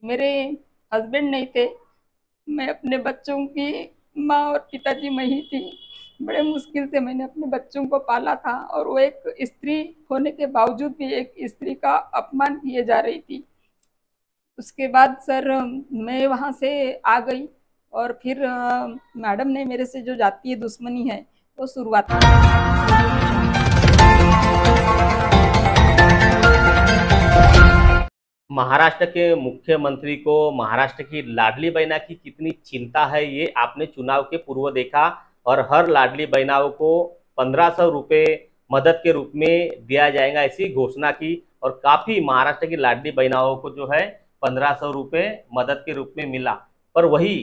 मेरे हस्बैंड नहीं थे। मैं अपने बच्चों की माँ और पिताजी मैं ही थी। बड़े मुश्किल से मैंने अपने बच्चों को पाला था और वो एक स्त्री होने के बावजूद भी एक स्त्री का अपमान किए जा रही थी। उसके बाद सर मैं वहाँ से आ गई और फिर मैडम ने मेरे से जो जातीय दुश्मनी है वो शुरुआत की। महाराष्ट्र के मुख्यमंत्री को महाराष्ट्र की लाडली बहना की कितनी चिंता है ये आपने चुनाव के पूर्व देखा। और हर लाडली बहनाओं को 1500 रुपये मदद के रूप में दिया जाएगा ऐसी घोषणा की। और काफी महाराष्ट्र की लाडली बहनाओं को जो है 1500 रुपये मदद के रूप में मिला। पर वही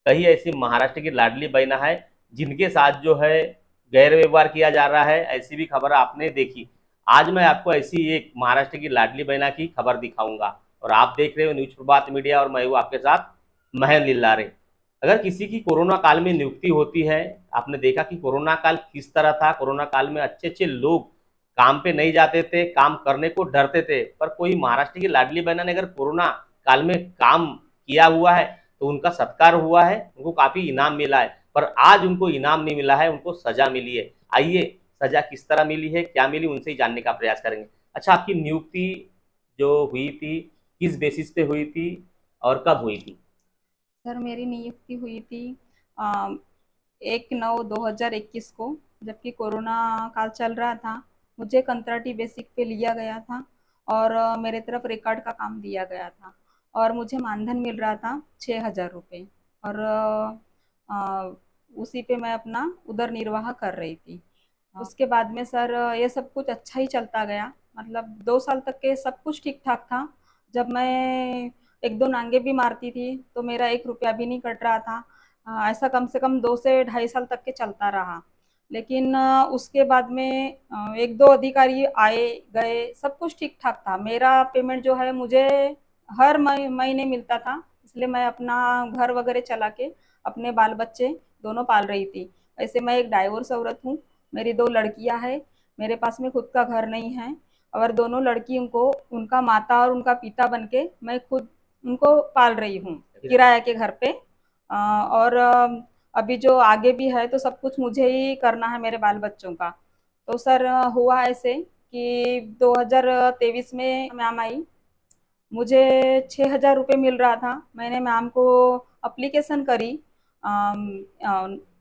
कई ऐसी महाराष्ट्र की लाडली बहना है जिनके साथ जो है गैर व्यवहार किया जा रहा है, ऐसी भी खबर आपने देखी। आज मैं आपको ऐसी एक महाराष्ट्र की लाडली बहना की खबर दिखाऊंगा। और आप देख रहे हो न्यूज प्रभात मीडिया और मैं हूँ आपके साथ महन लिल्लारे। अगर किसी की कोरोना काल में नियुक्ति होती है, आपने देखा कि कोरोना काल किस तरह था। कोरोना काल में अच्छे अच्छे लोग काम पे नहीं जाते थे, काम करने को डरते थे। पर कोई महाराष्ट्र की लाडली बहना ने अगर कोरोना काल में काम किया हुआ है तो उनका सत्कार हुआ है, उनको काफी इनाम मिला है। पर आज उनको इनाम नहीं मिला है, उनको सजा मिली है। आइए सजा किस तरह मिली है, क्या मिली, उनसे ही जानने का प्रयास करेंगे। अच्छा, आपकी नियुक्ति जो हुई थी किस बेसिस पे हुई थी और कब हुई थी? सर मेरी नियुक्ति हुई थी 1/9/2021 को, जबकि कोरोना काल चल रहा था। मुझे कंत्राटी बेसिक पे लिया गया था और मेरे तरफ रिकॉर्ड का काम दिया गया था और मुझे मानधन मिल रहा था 6,000 रुपये। और उसी पे मैं अपना उदर निर्वाह कर रही थी। उसके बाद में सर ये सब कुछ अच्छा ही चलता गया। मतलब 2 साल तक के सब कुछ ठीक ठाक था। जब मैं एक दो नांगे भी मारती थी तो मेरा 1 रुपया भी नहीं कट रहा था। ऐसा कम से कम 2 से ढाई साल तक के चलता रहा। लेकिन उसके बाद में एक दो अधिकारी आए गए, सब कुछ ठीक ठाक था। मेरा पेमेंट जो है मुझे हर महीने मिलता था, इसलिए मैं अपना घर वगैरह चला के अपने बाल बच्चे दोनों पाल रही थी। वैसे मैं एक डाइवोर्स औरत हूँ। मेरी 2 लड़कियां हैं। मेरे पास में खुद का घर नहीं है और दोनों लड़कियों को उनका माता और उनका पिता बन के मैं खुद उनको पाल रही हूँ किराया के घर पे। और अभी जो आगे भी है तो सब कुछ मुझे ही करना है मेरे बाल बच्चों का। तो सर हुआ ऐसे कि 2023 में मैम आई। मुझे 6,000 रुपये मिल रहा था। मैंने मैम को अप्लीकेशन करी।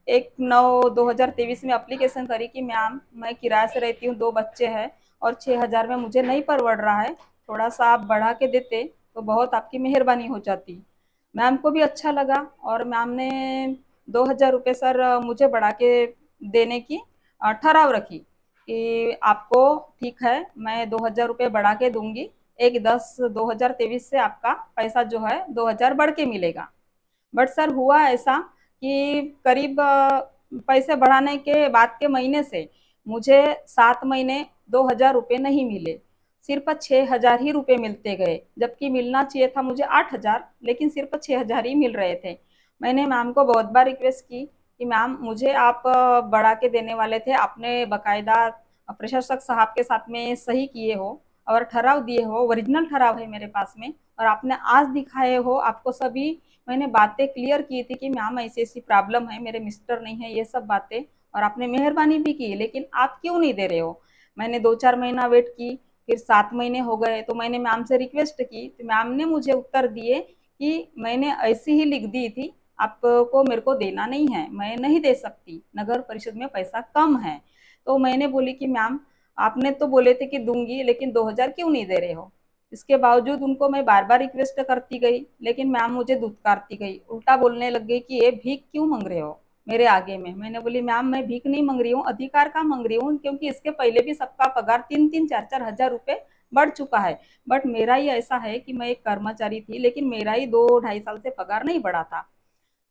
1/9/2023 में अप्लीकेशन करी कि मैम मैं किराए से रहती हूँ, 2 बच्चे हैं और 6,000 में मुझे नहीं परवड़ रहा है, थोड़ा सा आप बढ़ा के देते तो बहुत आपकी मेहरबानी हो जाती। मैम को भी अच्छा लगा और मैम ने 2,000 रुपये सर मुझे बढ़ा के देने की ठहराव रखी कि आपको ठीक है, मैं 2,000 रुपये बढ़ा के दूंगी। 1/10/2023 से आपका पैसा जो है 2,000 बढ़ के मिलेगा। बट सर हुआ ऐसा कि करीब पैसे बढ़ाने के बाद के महीने से मुझे 7 महीने 2,000 रुपये नहीं मिले। सिर्फ 6,000 ही रुपये मिलते गए, जबकि मिलना चाहिए था मुझे 8,000, लेकिन सिर्फ 6,000 ही मिल रहे थे। मैंने मैम को बहुत बार रिक्वेस्ट की कि मैम मुझे आप बढ़ा के देने वाले थे, आपने बकायदा प्रशासक साहब के साथ में सही किए हो और ठहराव दिए हो, ओरिजिनल ठहराव है मेरे पास में और आपने आज दिखाए हो। आपको सभी मैंने बातें क्लियर की थी कि मैम ऐसी ऐसी प्रॉब्लम है, मेरे मिस्टर नहीं है, ये सब बातें, और आपने मेहरबानी भी की, लेकिन आप क्यों नहीं दे रहे हो। मैंने 2-4 महीना वेट की, फिर 7 महीने हो गए तो मैंने मैम से रिक्वेस्ट की तो मैम ने मुझे उत्तर दिए कि मैंने ऐसी ही लिख दी थी, आपको मेरे को देना नहीं है, मैं नहीं दे सकती, नगर परिषद में पैसा कम है। तो मैंने बोली कि मैम आपने तो बोले थे कि दूंगी, लेकिन 2,000 क्यों नहीं दे रहे हो। इसके बावजूद उनको मैं बार बार रिक्वेस्ट करती गई, लेकिन मैम मुझे धुतकारती गई, उल्टा बोलने लग गई कि ये भीख क्यों मांग रहे हो मेरे आगे में। मैंने बोली मैम मैं भीख नहीं मांग रही हूँ, अधिकार का मांग रही हूँ, क्योंकि इसके पहले भी सबका पगार 3-3, 4-4 हजार रुपये बढ़ चुका है। बट मेरा ही ऐसा है कि मैं एक कर्मचारी थी, लेकिन मेरा ही 2-2.5 साल से पगार नहीं बढ़ा था।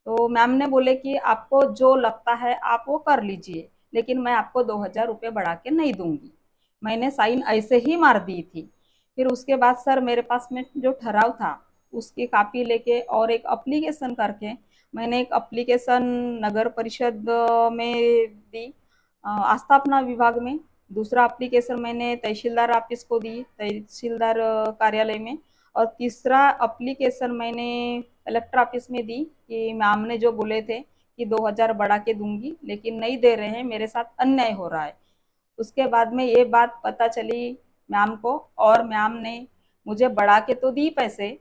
तो मैम ने बोले कि आपको जो लगता है आप वो कर लीजिए, लेकिन मैं आपको 2,000 रुपये बढ़ा के नहीं दूंगी। मैंने साइन ऐसे ही मार दी थी। फिर उसके बाद सर मेरे पास में जो ठहराव था उसकी कापी लेके और एक अप्लीकेशन करके मैंने एक अप्लीकेशन नगर परिषद में दी, आस्थापना विभाग में। दूसरा एप्लीकेशन मैंने तहसीलदार ऑफिस को दी, तहसीलदार कार्यालय में। और तीसरा एप्लीकेशन मैंने कलेक्टर ऑफिस में दी कि मैम ने जो बोले थे कि 2000 बढ़ा के दूंगी, लेकिन नहीं दे रहे हैं, मेरे साथ अन्याय हो रहा है। उसके बाद में ये बात पता चली मैम को, और मैम ने मुझे बढ़ा के तो दी पैसे,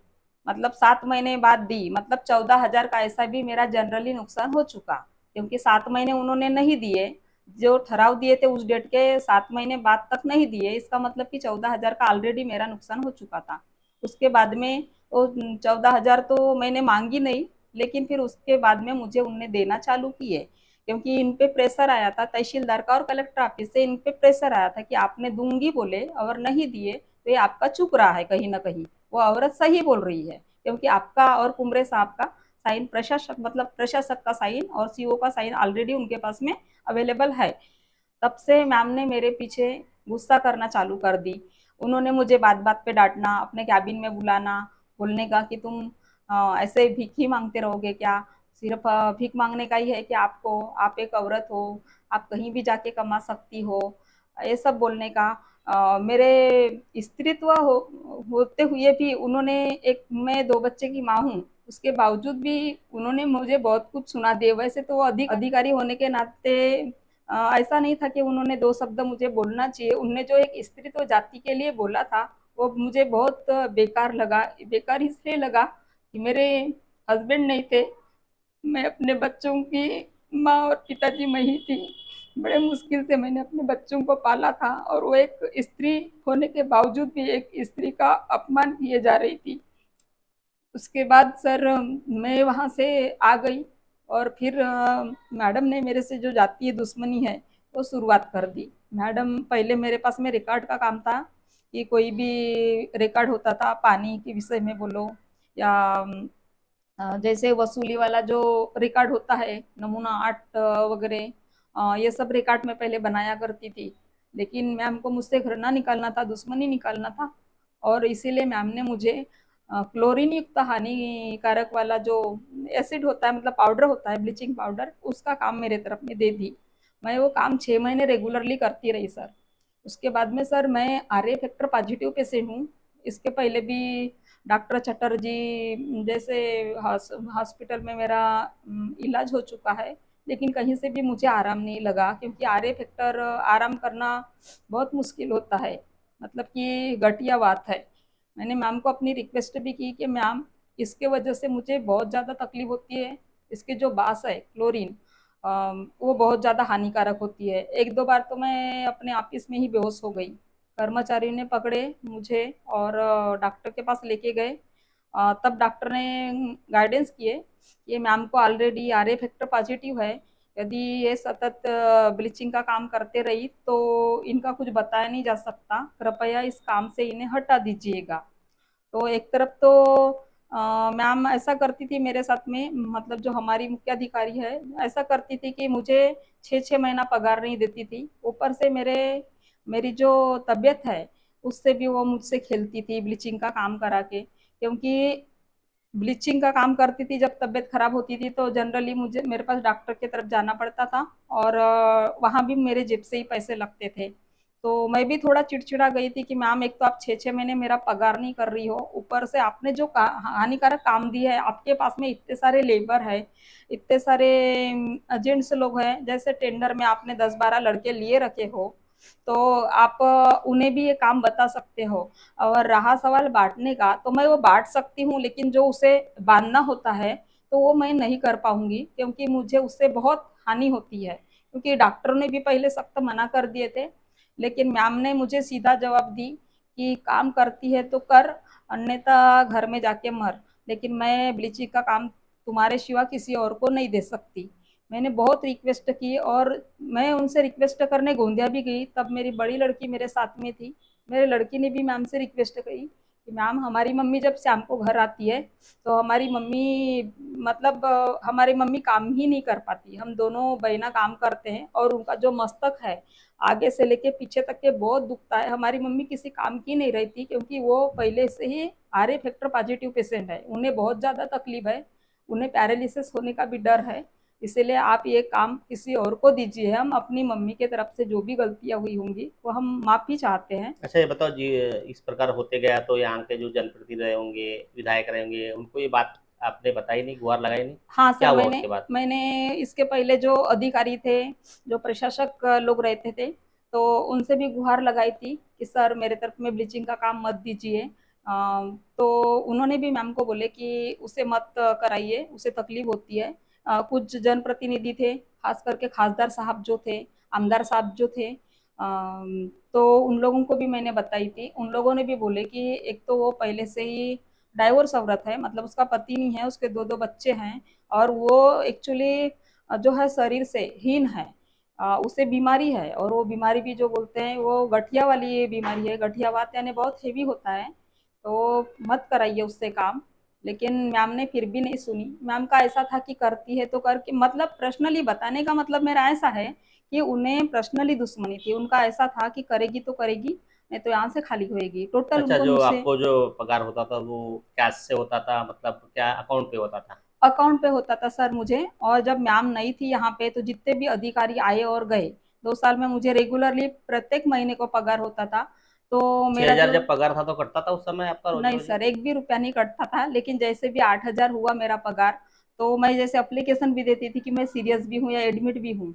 मतलब 7 महीने बाद दी, मतलब 14,000 का ऐसा भी मेरा जनरली नुकसान हो चुका, क्योंकि 7 महीने उन्होंने नहीं दिए, जो ठहराव दिए थे उस डेट के 7 महीने बाद तक नहीं दिए, इसका मतलब कि 14,000 का ऑलरेडी मेरा नुकसान हो चुका था। उसके बाद में वो 14,000 तो मैंने मांगी नहीं, लेकिन फिर उसके बाद में मुझे उनने देना चालू किए, क्योंकि इन पे प्रेशर आया था तहसीलदार का और कलेक्टर ऑफिस से, इन पे प्रेशर आया था कि आपने दूंगी बोले और नहीं दिए, तो ये आपका चुक रहा है कहीं ना कहीं, वो औरत सही बोल रही है, क्योंकि आपका और कुमरे साहब का साइन, प्रशासक मतलब प्रशासक का साइन और सीओ का साइन ऑलरेडी उनके पास में अवेलेबल है। तब से मैम ने मेरे पीछे गुस्सा करना चालू कर दी। उन्होंने मुझे बात बात पे डांटना, अपने कैबिन में बुलाना, बोलने का कि तुम ऐसे भीख ही मांगते रहोगे क्या, सिर्फ भीख मांगने का ही है कि आपको, आप एक औरत हो, आप कहीं भी जाके कमा सकती हो, ये सब बोलने का। मेरे स्त्रीत्व होते हुए भी उन्होंने, एक मैं 2 बच्चे की माँ हूँ, उसके बावजूद भी उन्होंने मुझे बहुत कुछ सुना दिए। वैसे तो वो अधिकारी होने के नाते ऐसा नहीं था कि उन्होंने 2 शब्द मुझे बोलना चाहिए, उनने जो एक स्त्रीत्व जाति के लिए बोला था वो मुझे बहुत बेकार लगा। बेकार इसलिए लगा कि मेरे हस्बैंड नहीं थे, मैं अपने बच्चों की माँ और पिताजी मैं ही थी। बड़े मुश्किल से मैंने अपने बच्चों को पाला था, और वो एक स्त्री होने के बावजूद भी एक स्त्री का अपमान किए जा रही थी। उसके बाद सर मैं वहाँ से आ गई, और फिर मैडम ने मेरे से जो जातीय दुश्मनी है वो शुरुआत कर दी। मैडम, पहले मेरे पास में रिकॉर्ड का काम था कि कोई भी रिकॉर्ड होता था, पानी के विषय में बोलो या जैसे वसूली वाला जो रिकॉर्ड होता है, नमूना 8 वगैरह, ये सब रिकॉर्ड में पहले बनाया करती थी। लेकिन मैम को मुझसे घृणा निकालना था, दुश्मनी निकालना था, और इसीलिए मैम ने मुझे क्लोरीन युक्त हानिकारक वाला जो एसिड होता है, मतलब पाउडर होता है, ब्लीचिंग पाउडर, उसका काम मेरे तरफ में दे दी। मैं वो काम 6 महीने रेगुलरली करती रही सर। उसके बाद में सर मैं आर फैक्टर पॉजिटिव पेशेंट हूँ। इसके पहले भी डॉक्टर चटर्जी जैसे हॉस्पिटल में मेरा इलाज हो चुका है, लेकिन कहीं से भी मुझे आराम नहीं लगा, क्योंकि आर फैक्टर आराम करना बहुत मुश्किल होता है, मतलब कि घटिया बात है। मैंने मैम को अपनी रिक्वेस्ट भी की कि मैम, इसके वजह से मुझे बहुत ज़्यादा तकलीफ होती है, इसके जो बास है क्लोरीन, वो बहुत ज़्यादा हानिकारक होती है। 1-2 बार तो मैं अपने ऑफिस में ही बेहोश हो गई। कर्मचारी ने पकड़े मुझे और डॉक्टर के पास लेके गए। तब डॉक्टर ने गाइडेंस किए कि मैम को already R A factor positive है, यदि ये सतत ब्लीचिंग का काम करते रही तो इनका कुछ बताया नहीं जा सकता, कृपया इस काम से इन्हें हटा दीजिएगा। तो एक तरफ तो मैम ऐसा करती थी मेरे साथ में, मतलब जो हमारी मुख्य अधिकारी है, ऐसा करती थी कि मुझे 6-6 महीना पगार नहीं देती थी, ऊपर से मेरी जो तबीयत है उससे भी वो मुझसे खेलती थी ब्लीचिंग का काम करा के, क्योंकि ब्लीचिंग का काम करती थी, जब तबीयत खराब होती थी तो जनरली मुझे मेरे पास डॉक्टर की तरफ जाना पड़ता था, और वहाँ भी मेरे जेब से ही पैसे लगते थे। तो मैं भी थोड़ा चिड़चिड़ा गई थी कि मैम, एक तो आप 6-6 महीने मेरा पगार नहीं कर रही हो, ऊपर से आपने जो हानिकारक काम दिया है, आपके पास में इतने सारे लेबर है, इतने सारे एजेंट्स लोग हैं, जैसे टेंडर में आपने 10-12 लड़के लिए रखे हो, तो आप उन्हें भी ये काम बता सकते हो। और रहा सवाल बांटने का, तो मैं वो बांट सकती हूँ, लेकिन जो उसे बांधना होता है तो वो मैं नहीं कर पाऊंगी, क्योंकि मुझे उससे बहुत हानि होती है, क्योंकि डॉक्टरों ने भी पहले सख्त मना कर दिए थे, लेकिन मैम ने मुझे सीधा जवाब दी कि काम करती है तो कर, अन्यथा घर में जाके मर, लेकिन मैं ब्लीचिंग का काम तुम्हारे सिवा किसी और को नहीं दे सकती। मैंने बहुत रिक्वेस्ट की, और मैं उनसे रिक्वेस्ट करने गोंदिया भी गई, तब मेरी बड़ी लड़की मेरे साथ में थी। मेरे लड़की ने भी मैम से रिक्वेस्ट करी कि मैम, हमारी मम्मी जब शाम को घर आती है तो हमारी मम्मी, मतलब हमारी मम्मी काम ही नहीं कर पाती, हम दोनों बहना काम करते हैं, और उनका जो मस्तक है आगे से लेके पीछे तक के बहुत दुखता है। हमारी मम्मी किसी काम की नहीं रहती, क्योंकि वो पहले से ही R A factor positive patient है, उन्हें बहुत ज़्यादा तकलीफ है, उन्हें पैरालिसिस होने का भी डर है। इसीलिए आप ये काम किसी और को दीजिए। हम अपनी मम्मी की तरफ से जो भी गलतियाँ हुई होंगी वो हम माफ़ी चाहते हैं। अच्छा ये बताओ जी, इस प्रकार होते गया तो यहाँ के जो जनप्रतिनिधि रहे होंगे, विधायक रहे होंगे, उनको ये बात आपने बताई नहीं, गुहार लगाई नहीं? हाँ क्या सर, हुआ मैंने उसके बाद? मैंने इसके पहले जो अधिकारी थे, जो प्रशासक लोग रहते थे, तो उनसे भी गुहार लगाई थी कि सर मेरे तरफ में ब्लीचिंग का काम मत दीजिए। तो उन्होंने भी मैम को बोले कि उसे मत कराइए, उसे तकलीफ होती है। कुछ जनप्रतिनिधि थे, खास करके खासदार साहब जो थे, आमदार साहब जो थे, तो उन लोगों को भी मैंने बताई थी। उन लोगों ने भी बोले कि एक तो वो पहले से ही डाइवोर्स औरत है, मतलब उसका पति नहीं है, उसके 2-2 बच्चे हैं और वो एक्चुअली जो है शरीर से हीन है। उसे बीमारी है और वो बीमारी भी जो बोलते हैं वो गठिया वाली बीमारी है। गठिया बात यानी बहुत हेवी होता है, तो मत कराइए उससे काम। लेकिन मैम ने फिर भी नहीं सुनी। मैम का ऐसा था कि करती है तो कर के, मतलब पर्सनली बताने का मतलब मेरा ऐसा है कि उन्हें पर्सनली दुश्मनी थी। उनका ऐसा था कि करेगी तो करेगी, नहीं तो यहाँ से खाली होएगी। टोटल अच्छा, उनको जो मुझसे आपको जो पगार होता था वो कैश से होता था, मतलब क्या अकाउंट पे होता था? अकाउंट पे होता था सर मुझे। और जब मैम नहीं थी यहाँ पे तो जितने भी अधिकारी आए और गए, 2 साल में मुझे रेगुलरली प्रत्येक महीने को पगार होता था। तो छह मेरा हजार जो, जब पगार था तो कटता था उस समय आपका रोजी नहीं रोजी? सर, एक भी रुपया नहीं कटता था। लेकिन जैसे भी 8,000 हुआ मेरा पगार, तो मैं जैसे अप्लीकेशन भी देती थी कि मैं सीरियस भी हूँ या एडमिट भी हूँ,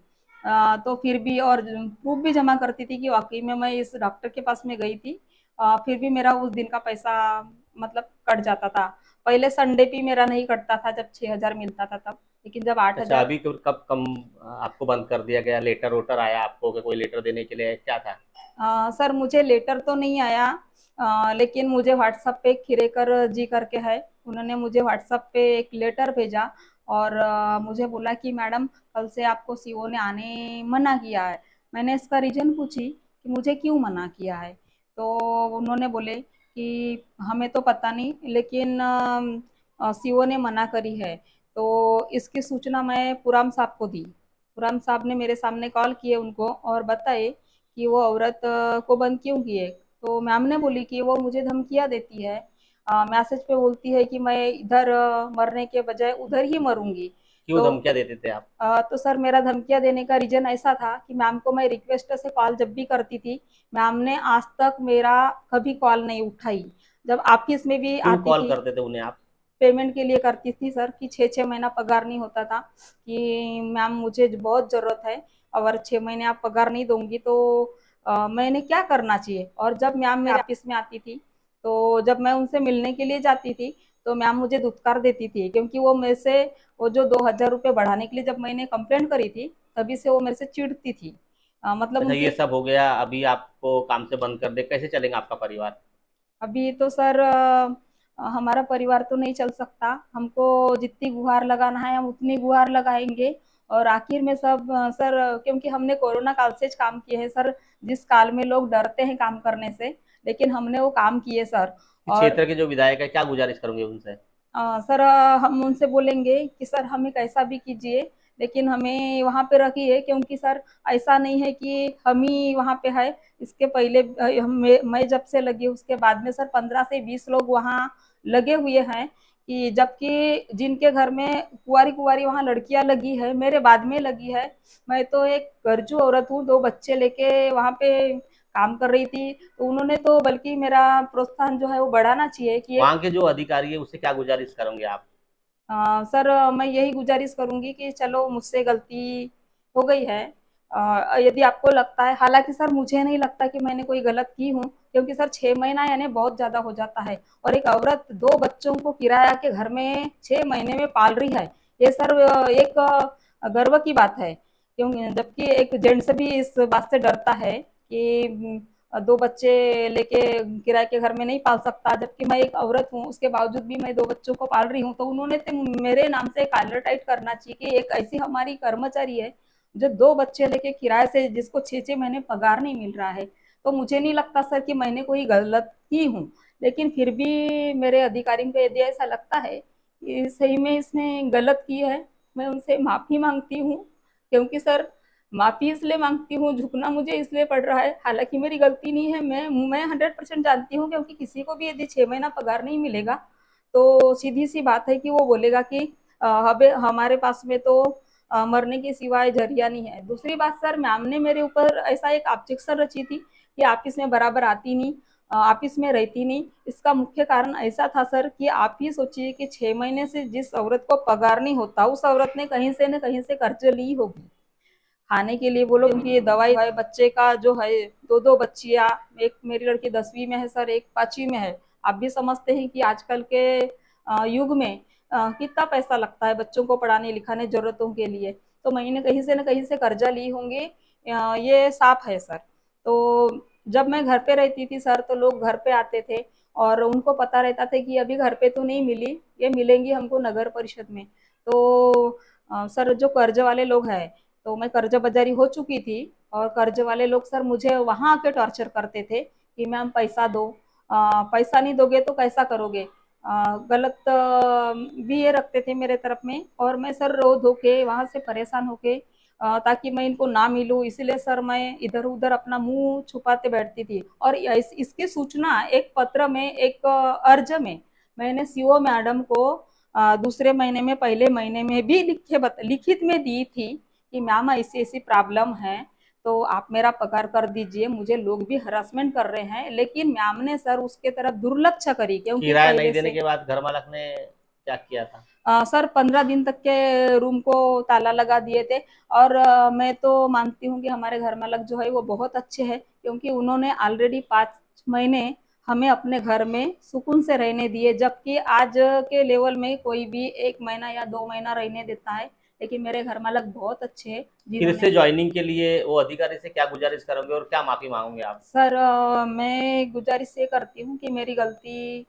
तो फिर भी और प्रूफ भी जमा करती थी कि वाकई में मैं इस डॉक्टर के पास में गई थी। फिर भी मेरा उस दिन का पैसा मतलब कट जाता था। पहले संडे भी मेरा नहीं कटता था जब 6,000 मिलता था तब, लेकिन जब आठ अच्छा, हजार अभी कब कम आपको बंद कर दिया गया? लेटर वोटर आया आपको कि कोई लेटर देने के लिए क्या था? सर मुझे लेटर तो नहीं आया, लेकिन मुझे व्हाट्सएप पे खिरेकर जी करके है, उन्होंने मुझे व्हाट्सएप पे एक लेटर भेजा और मुझे बोला कि मैडम कल से आपको सीओ ने आने मना किया है। मैंने इसका रीज़न पूछी कि मुझे क्यों मना किया है, तो उन्होंने बोले कि हमें तो पता नहीं, लेकिन सीओ ने मना करी है। तो इसकी सूचना मैं पुराम साहब को दी। पुराम साहब ने मेरे सामने कॉल किए उनको और बताए कि वो औरत को बंद क्यों किए। तो मैम ने बोली कि वो मुझे धमकियाँ देती है, मैसेज पे बोलती है कि मैं इधर मरने के बजाय उधर ही मरूंगी। क्यों तो धमकियां देते थे आप? तो सर मेरा धमकियाँ देने का रीज़न ऐसा था कि मैम को मैं रिक्वेस्ट से कॉल जब भी करती थी, मैम ने आज तक मेरा कभी कॉल नहीं उठाई। जब ऑफिस में भी क्यों आती कॉल थी, करते थे उन्हें आप? पेमेंट के लिए करती थी सर कि 6-6 महीना पगार नहीं होता था कि मैम मुझे बहुत ज़रूरत है, अगर 6 महीने आप पगार नहीं दूंगी तो मैंने क्या करना चाहिए। और जब मैम मेरे ऑफिस में आती थी, तो जब मैं उनसे मिलने के लिए जाती थी तो मैम मुझे धुतकार देती थी, क्योंकि वो मेरे से वो जो 2,000 रुपये बढ़ाने के लिए जब मैंने कंप्लेंट करी थी, तभी से वो मेरे से चिढ़ती थी। मतलब अच्छा, ये उनकी, सब हो गया, अभी आपको काम से बंद कर दे, कैसे चलेगा आपका परिवार? अभी तो सर हमारा परिवार तो नहीं चल सकता। हमको जितनी गुहार लगाना है हम उतनी गुहार लगाएंगे। और आखिर में सब सर, क्योंकि हमने कोरोना काल से काम किए हैं सर, जिस काल में लोग डरते हैं काम करने से, लेकिन हमने वो काम किए सर। इस और क्षेत्र के जो विधायक है क्या गुजारिश करोगे उनसे? सर हम उनसे बोलेंगे कि सर हमें कैसा भी कीजिए, लेकिन हमें वहाँ पे रखिए, क्योंकि सर ऐसा नहीं है कि हम ही वहाँ पे है। इसके पहले मैं जब से लगी उसके बाद में सर 15 से 20 लोग वहाँ लगे हुए हैं, कि जबकि जिनके घर में कुंवारी कुंवारी वहाँ लड़कियां लगी है, मेरे बाद में लगी है। मैं तो एक गरजू औरत हूँ, 2 बच्चे लेके वहाँ पे काम कर रही थी। तो उन्होंने तो बल्कि मेरा प्रोत्साहन जो है वो बढ़ाना चाहिए कि एक वहाँ के जो अधिकारी है उससे क्या गुजारिश करोगे आप? सर मैं यही गुजारिश करूंगी कि चलो मुझसे गलती हो गई है। यदि आपको लगता है, हालांकि सर मुझे नहीं लगता कि मैंने कोई गलत की हूँ, क्योंकि सर 6 महीना यानी बहुत ज्यादा हो जाता है। और एक औरत 2 बच्चों को किराया के घर में 6 महीने में पाल रही है, ये सर एक गर्व की बात है। क्यों, जबकि एक जेंट्स भी इस बात से डरता है कि 2 बच्चे लेके किराए के घर में नहीं पाल सकता, जबकि मैं एक औरत हूँ, उसके बावजूद भी मैं 2 बच्चों को पाल रही हूँ। तो उन्होंने तो मेरे नाम से एक एडवर्टाइज करना चाहिए कि एक ऐसी हमारी कर्मचारी है जो 2 बच्चे लेके किराए से, जिसको 6-6 महीने पगार नहीं मिल रहा है। तो मुझे नहीं लगता सर कि मैंने कोई गलत की हूँ, लेकिन फिर भी मेरे अधिकारी को यदि ऐसा लगता है कि सही में इसने गलत की है, मैं उनसे माफी मांगती हूँ। क्योंकि सर माफी इसलिए मांगती हूँ, झुकना मुझे इसलिए पड़ रहा है, हालांकि मेरी गलती नहीं है। मैं 100% जानती हूँ, क्योंकि किसी को भी यदि 6 महीना पगार नहीं मिलेगा तो सीधी सी बात है कि वो बोलेगा कि हमें हमारे पास में तो मरने के सिवाय जरिया नहीं है। दूसरी बात सर, मैम ने मेरे ऊपर ऐसा एक ऑब्जेक्शन रची थी कि ऑफिस में बराबर आती नहीं, ऑफिस में रहती नहीं। इसका मुख्य कारण ऐसा था सर कि आप ही सोचिए कि 6 महीने से जिस औरत को पगार नहीं होता, उस औरत ने कहीं से न कहीं से कर्ज ली होगी खाने के लिए बोलो, क्योंकि ये दवाई है बच्चे का जो है, दो दो बच्चियां, एक मेरी लड़की 10वीं में है सर, एक 5वीं में है। आप भी समझते हैं कि आजकल के युग में कितना पैसा लगता है बच्चों को पढ़ाने लिखाने जरूरतों के लिए। तो मैंने कहीं से न कहीं से कर्जा ली होंगी, ये साफ है सर। तो जब मैं घर पे रहती थी सर, तो लोग घर पे आते थे और उनको पता रहता था कि अभी घर पे तो नहीं मिली, ये मिलेंगी हमको नगर परिषद में। तो सर जो कर्ज वाले लोग हैं, तो मैं कर्ज बाजारी हो चुकी थी और कर्ज वाले लोग सर मुझे वहां आके टॉर्चर करते थे कि मैम पैसा दो, पैसा नहीं दोगे तो कैसा करोगे। गलत भी ये रखते थे मेरे तरफ में, और मैं सर रो धो के वहां से परेशान होके ताकि मैं इनको ना मिलूं, इसीलिए सर मैं इधर उधर अपना मुंह छुपाते बैठती थी। और इसकी सूचना एक पत्र में, एक अर्ज में मैंने सीओ मैडम को दूसरे महीने में, पहले महीने में भी लिखित में दी थी कि मैम ऐसी ऐसी प्रॉब्लम है, तो आप मेरा पगार कर दीजिए, मुझे लोग भी हरासमेंट कर रहे हैं। लेकिन मैम ने सर उसके तरफ दुर्लक्ष करी, क्योंकि किराया नहीं पहले देने से के बाद घर मालक ने क्या किया था? सर 15 दिन तक के रूम को ताला लगा दिए थे। और मैं तो मानती हूँ कि हमारे घर मालक जो है वो बहुत अच्छे हैं, क्योंकि उन्होंने ऑलरेडी 5 महीने हमें अपने घर में सुकून से रहने दिए, जबकि आज के लेवल में कोई भी 1 महीना या 2 महीना रहने देता है। लेकिन मेरे घर मालक बहुत अच्छे हैं फिर से जिन्होंने। ज्वाइनिंग के लिए वो अधिकारी से क्या गुजारिश करोगे और क्या माफी मांगोगे आप? सर मैं गुजारिश ये करती हूँ कि मेरी गलती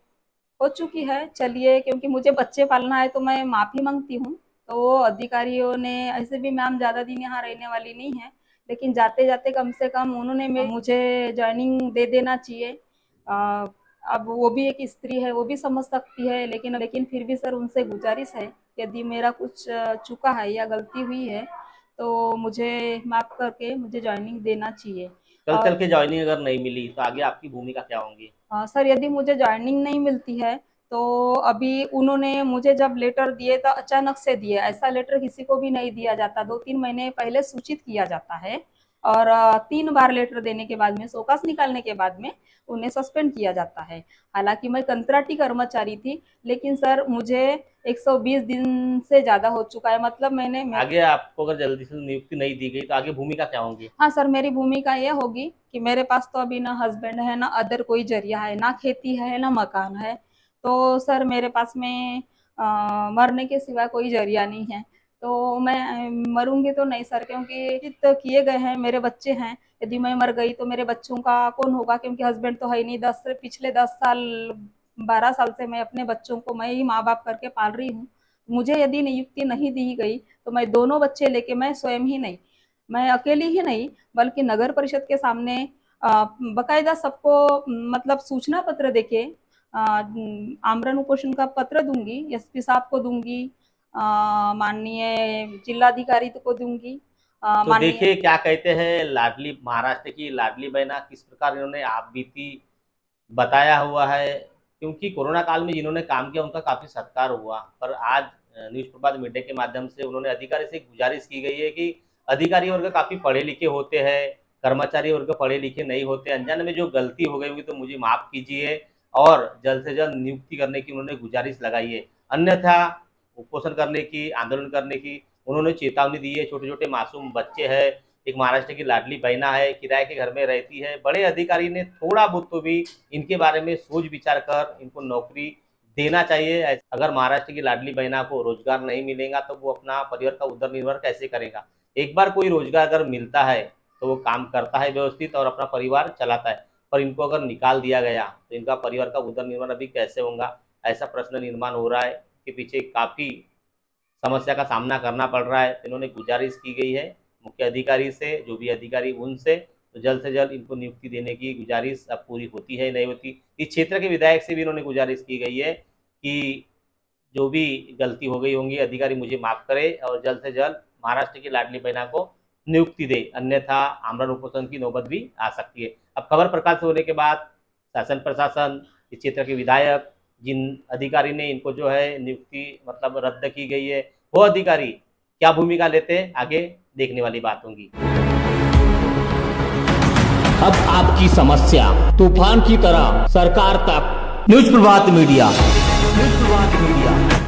हो चुकी है, चलिए, क्योंकि मुझे बच्चे पालना है तो मैं माफ़ी मांगती हूँ। तो अधिकारियों ने, ऐसे भी मैम ज़्यादा दिन यहाँ रहने वाली नहीं है, लेकिन जाते जाते कम से कम उन्होंने मुझे ज्वाइनिंग दे देना चाहिए। अ, अब वो भी एक स्त्री है, वो भी समझ सकती है, लेकिन फिर भी सर उनसे गुजारिश है, यदि मेरा कुछ चूका है या गलती हुई है तो मुझे माफ़ करके मुझे ज्वाइनिंग देना चाहिए। कल चल और के ज्वाइनिंग अगर नहीं मिली तो आगे आपकी भूमिका क्या होंगी? सर यदि मुझे जॉइनिंग नहीं मिलती है, तो अभी उन्होंने मुझे जब लेटर दिए तो अचानक से दिए, ऐसा लेटर किसी को भी नहीं दिया जाता, 2-3 महीने पहले सूचित किया जाता है। और 3 बार लेटर देने के बाद में, शोकॉस निकालने के बाद में उन्हें सस्पेंड किया जाता है। हालांकि मैं कंत्राटी कर्मचारी थी, लेकिन सर मुझे 120 दिन से ज़्यादा हो चुका है, मतलब मैंने आगे आपको अगर जल्दी से नियुक्ति नहीं दी गई तो आगे भूमिका क्या होंगी? हाँ सर, मेरी भूमिका ये होगी कि मेरे पास तो अभी ना हस्बैंड है, ना अदर कोई जरिया है, ना खेती है, ना मकान है। तो सर मेरे पास में मरने के सिवा कोई जरिया नहीं है। तो मैं मरूंगी तो नहीं सर, क्योंकि चित किए गए हैं, मेरे बच्चे हैं। यदि मैं मर गई तो मेरे बच्चों का कौन होगा, क्योंकि हस्बैंड तो है नहीं। पिछले 10 साल, 12 साल से मैं अपने बच्चों को मैं ही माँ बाप करके पाल रही हूँ। मुझे यदि नियुक्ति नहीं दी गई तो मैं दोनों बच्चे लेके, मैं स्वयं ही नहीं, मैं अकेली ही नहीं, बल्कि नगर परिषद के सामने बकायदा सबको मतलब सूचना पत्र देके आमरण उपोषण का पत्र दूंगी, एसपी साहब को दूंगी, माननीय जिलाधिकारी को दूंगी, तो माननीय। देखिए क्या कहते हैं, लाडली महाराष्ट्र की लाडली बहना किस प्रकार इन्होंने आप बीती बताया हुआ है। क्योंकि कोरोना काल में जिन्होंने काम किया उनका काफी सत्कार हुआ, पर आज न्यूज प्रभात मीडिया के माध्यम से उन्होंने अधिकारी से गुजारिश की गई है कि अधिकारी वर्ग काफी पढ़े लिखे होते हैं, कर्मचारी वर्ग पढ़े लिखे नहीं होते, अनजाने में जो गलती हो गई होगी तो मुझे माफ कीजिए, और जल्द से जल्द नियुक्ति करने की उन्होंने गुजारिश लगाई है। अन्यथा उपोषण करने की, आंदोलन करने की उन्होंने चेतावनी दी है। छोटे छोटे मासूम बच्चे हैं, एक महाराष्ट्र की लाडली बहना है, किराए के घर में रहती है। बड़े अधिकारी ने थोड़ा बहुत तो भी इनके बारे में सोच विचार कर इनको नौकरी देना चाहिए। अगर महाराष्ट्र की लाडली बहना को रोजगार नहीं मिलेगा तो वो अपना परिवार का उदर निर्भर कैसे करेगा? एक बार कोई रोजगार अगर मिलता है तो वो काम करता है व्यवस्थित और अपना परिवार चलाता है, पर इनको अगर निकाल दिया गया तो इनका परिवार का उदर निर्भर अभी कैसे होगा? ऐसा प्रश्न निर्माण हो रहा है कि पीछे काफी समस्या का सामना करना पड़ रहा है। इन्होंने गुजारिश की गई है मुख्य अधिकारी से, जो भी अधिकारी उनसे, तो जल्द से जल्द इनको नियुक्ति देने की गुजारिश अब पूरी होती है नहीं होती। इस क्षेत्र के विधायक से भी इन्होंने गुजारिश की गई है कि जो भी गलती हो गई होंगी अधिकारी मुझे माफ करे और जल्द से जल्द महाराष्ट्र की लाडली बहना को नियुक्ति दे, अन्यथा आमरण उपोषण की नौबत भी आ सकती है। अब खबर प्रकाश होने के बाद शासन प्रशासन, इस क्षेत्र के विधायक, जिन अधिकारी ने इनको जो है नियुक्ति मतलब रद्द की गई है, वो अधिकारी क्या भूमिका लेते हैं आगे देखने वाली बात होगी। अब आपकी समस्या तूफान की तरह सरकार तक। न्यूज़ प्रभात मीडिया।